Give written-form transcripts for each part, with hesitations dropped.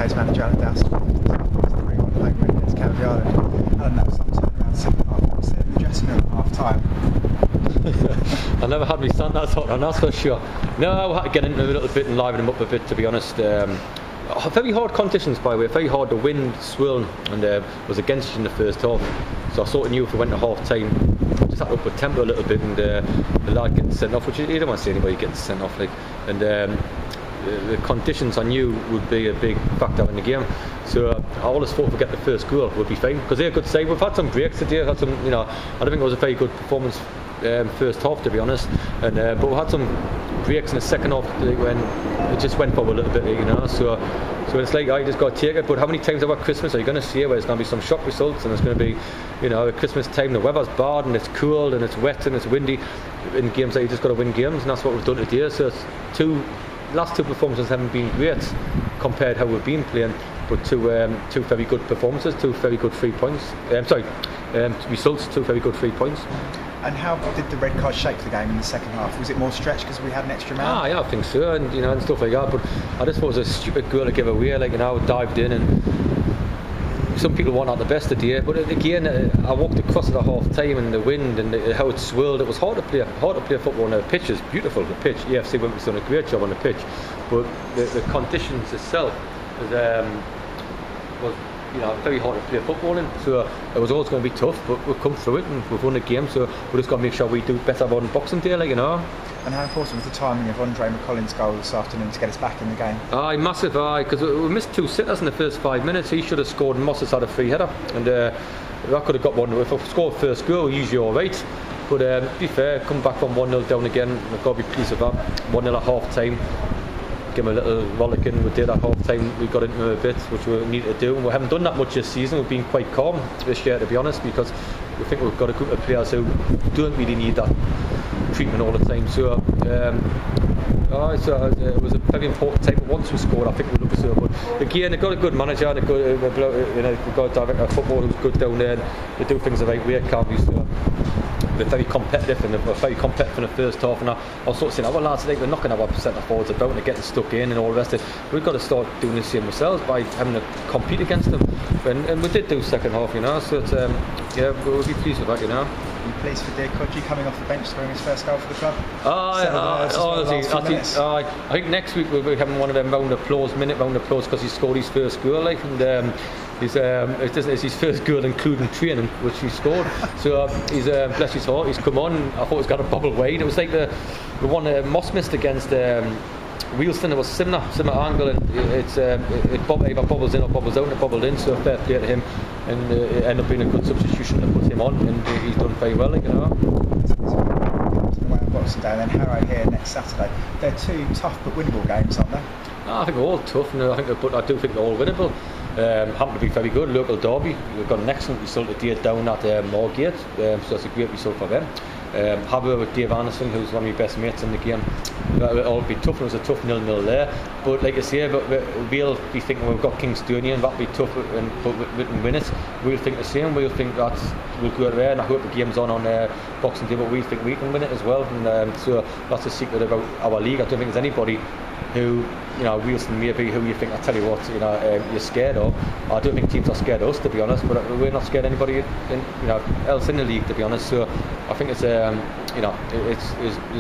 UK's manager Alan Dowson. It's the 3-1 home win against Canvey Island. Alan, that was some turnaround second half. What was it in the dressing room at half time? I never had me stand that hot on, that's for sure. No, I had to get into a little bit and liven him up a bit, to be honest. Very hard conditions, by the way, very hard. The wind swirling and was against you in the first half, so I sort of knew if we went to half time, just had to up the tempo a little bit, and the lad getting sent off, which you don't want to see anybody getting sent off, like, and the conditions I knew would be a big factor in the game. So I always thought if we get the first goal would be fine, because they're a good side. We've had some breaks today, had some, you know, I don't think it was a very good performance first half, to be honest, and but we had some breaks in the second half when it just went for a little bit, you know. So it's like I just got to take it. But how many times about Christmas are you going to see where there's going to be some shock results, and it's going to be, you know, at Christmas time the weather's bad and it's cold and it's wet and it's windy. In games like you just got to win games, and that's what we've done today. So it's last two performances haven't been great compared how we've been playing, but two very good performances, two very good 3 points. Results, 2 very good 3 points. And how did the red card shape the game in the second half? Was it more stretched because we had an extra man? Yeah, I think so, and you know, and stuff like that. But I just thought it was a stupid goal to give away. Like, you know, I dived in, and some people weren't at the best today. But again, I walked across at the half time, and the wind and how it swirled. It was hard to play football on the pitch. Is beautiful. The pitch, EFC Wimbledon's done a great job on the pitch, but the conditions itself was, you know, very hard to play football in, so it was always going to be tough, but we've come through it and we've won the game, so we just got to make sure we do better on Boxing Day, like, you know. And how important was the timing of Andre McCollin's goal this afternoon to get us back in the game? Aye, massive, because we missed 2 sitters in the first 5 minutes. He should have scored, and Moss has had a free header, and that could have got one. If I scored first goal, usually alright, but to be fair, come back from 1-0 down again, we've got to be pleased with that. 1-0 at half time. Give him a little rollicking. We did at half time, we got into a bit which we needed to do, and we haven't done that much this season. We've been quite calm this year, to be honest, because we think we've got a group of players who don't really need that treatment all the time. So it was a very important time. Once we scored, I think we looked so. But again, they've got a good manager, they've got a director of football who's good down there, and they do things the right way, Canvey. So they're very competitive, and they're very competitive in the first half, and I was sort of saying, well, lads, they're knocking our centre forwards about and they're getting stuck in and all the rest of it. We've got to start doing the same ourselves by having to compete against them, and we did do second half, you know, so it's, we'll be pleased with that, you know. Are you pleased for Kodji coming off the bench scoring his first goal for the club? I think next week we'll be having one of them minute round applause because he scored his first goal, like, and it's his first goal including training, which he scored. So he's bless his heart, he's come on. I thought he's got a bubble wide. It was like the one Moss missed against Wheelston. It was similar angle, and it either bubbles in or bubbles out, and it bubbled in. So fair play to him, and it ended up being a good substitution to put him on, and he's done very well, like, you know. Boxing Day and then Harrow here next Saturday. They're 2 tough but winnable games, aren't they? No, I think they're all tough, and I do think they're all winnable. Happen to be very good. Local derby, we've got an excellent result today down at Moorgate, so it's a great result for them. Harbour with Dave Anderson, who's one of my best mates in the game. It'll be tough. It was a tough 0-0 there, but like I say, we'll be thinking we've got Kingstonian, that'll be tough, but we can win it. We'll think the same. We'll think that we'll go there, and I hope the game's on Boxing Day, but we think we can win it as well. And so that's the secret about our league. I don't think there's anybody who, you know, Wheelston maybe, who you think, I tell you what, you know, you're scared of. I don't think teams are scared of us, to be honest, but we're not scared of anybody else in the league, to be honest. So I think it's there's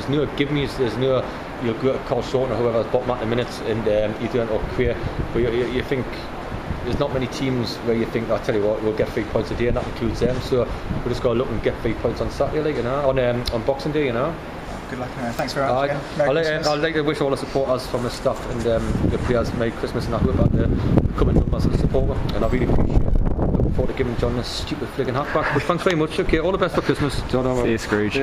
no give me's, there's no you'll go to Carl Shorten or whoever's bottom at the minute, and you don't or queer, but you think there's not many teams where you think, I tell you what, we'll get 3 points a day, and that includes them. So we just got to look and get 3 points on Saturday, like, you know, on Boxing Day, you know. Good luck, thanks very much again. I'd like to wish all the supporters from the staff and the players Merry Christmas, and I hope that they're coming from us as a supporter, and I really appreciate it. Looking forward to giving John this stupid fligging hat back, but thanks very much. Okay, all the best for Christmas, John. See you, Scrooge.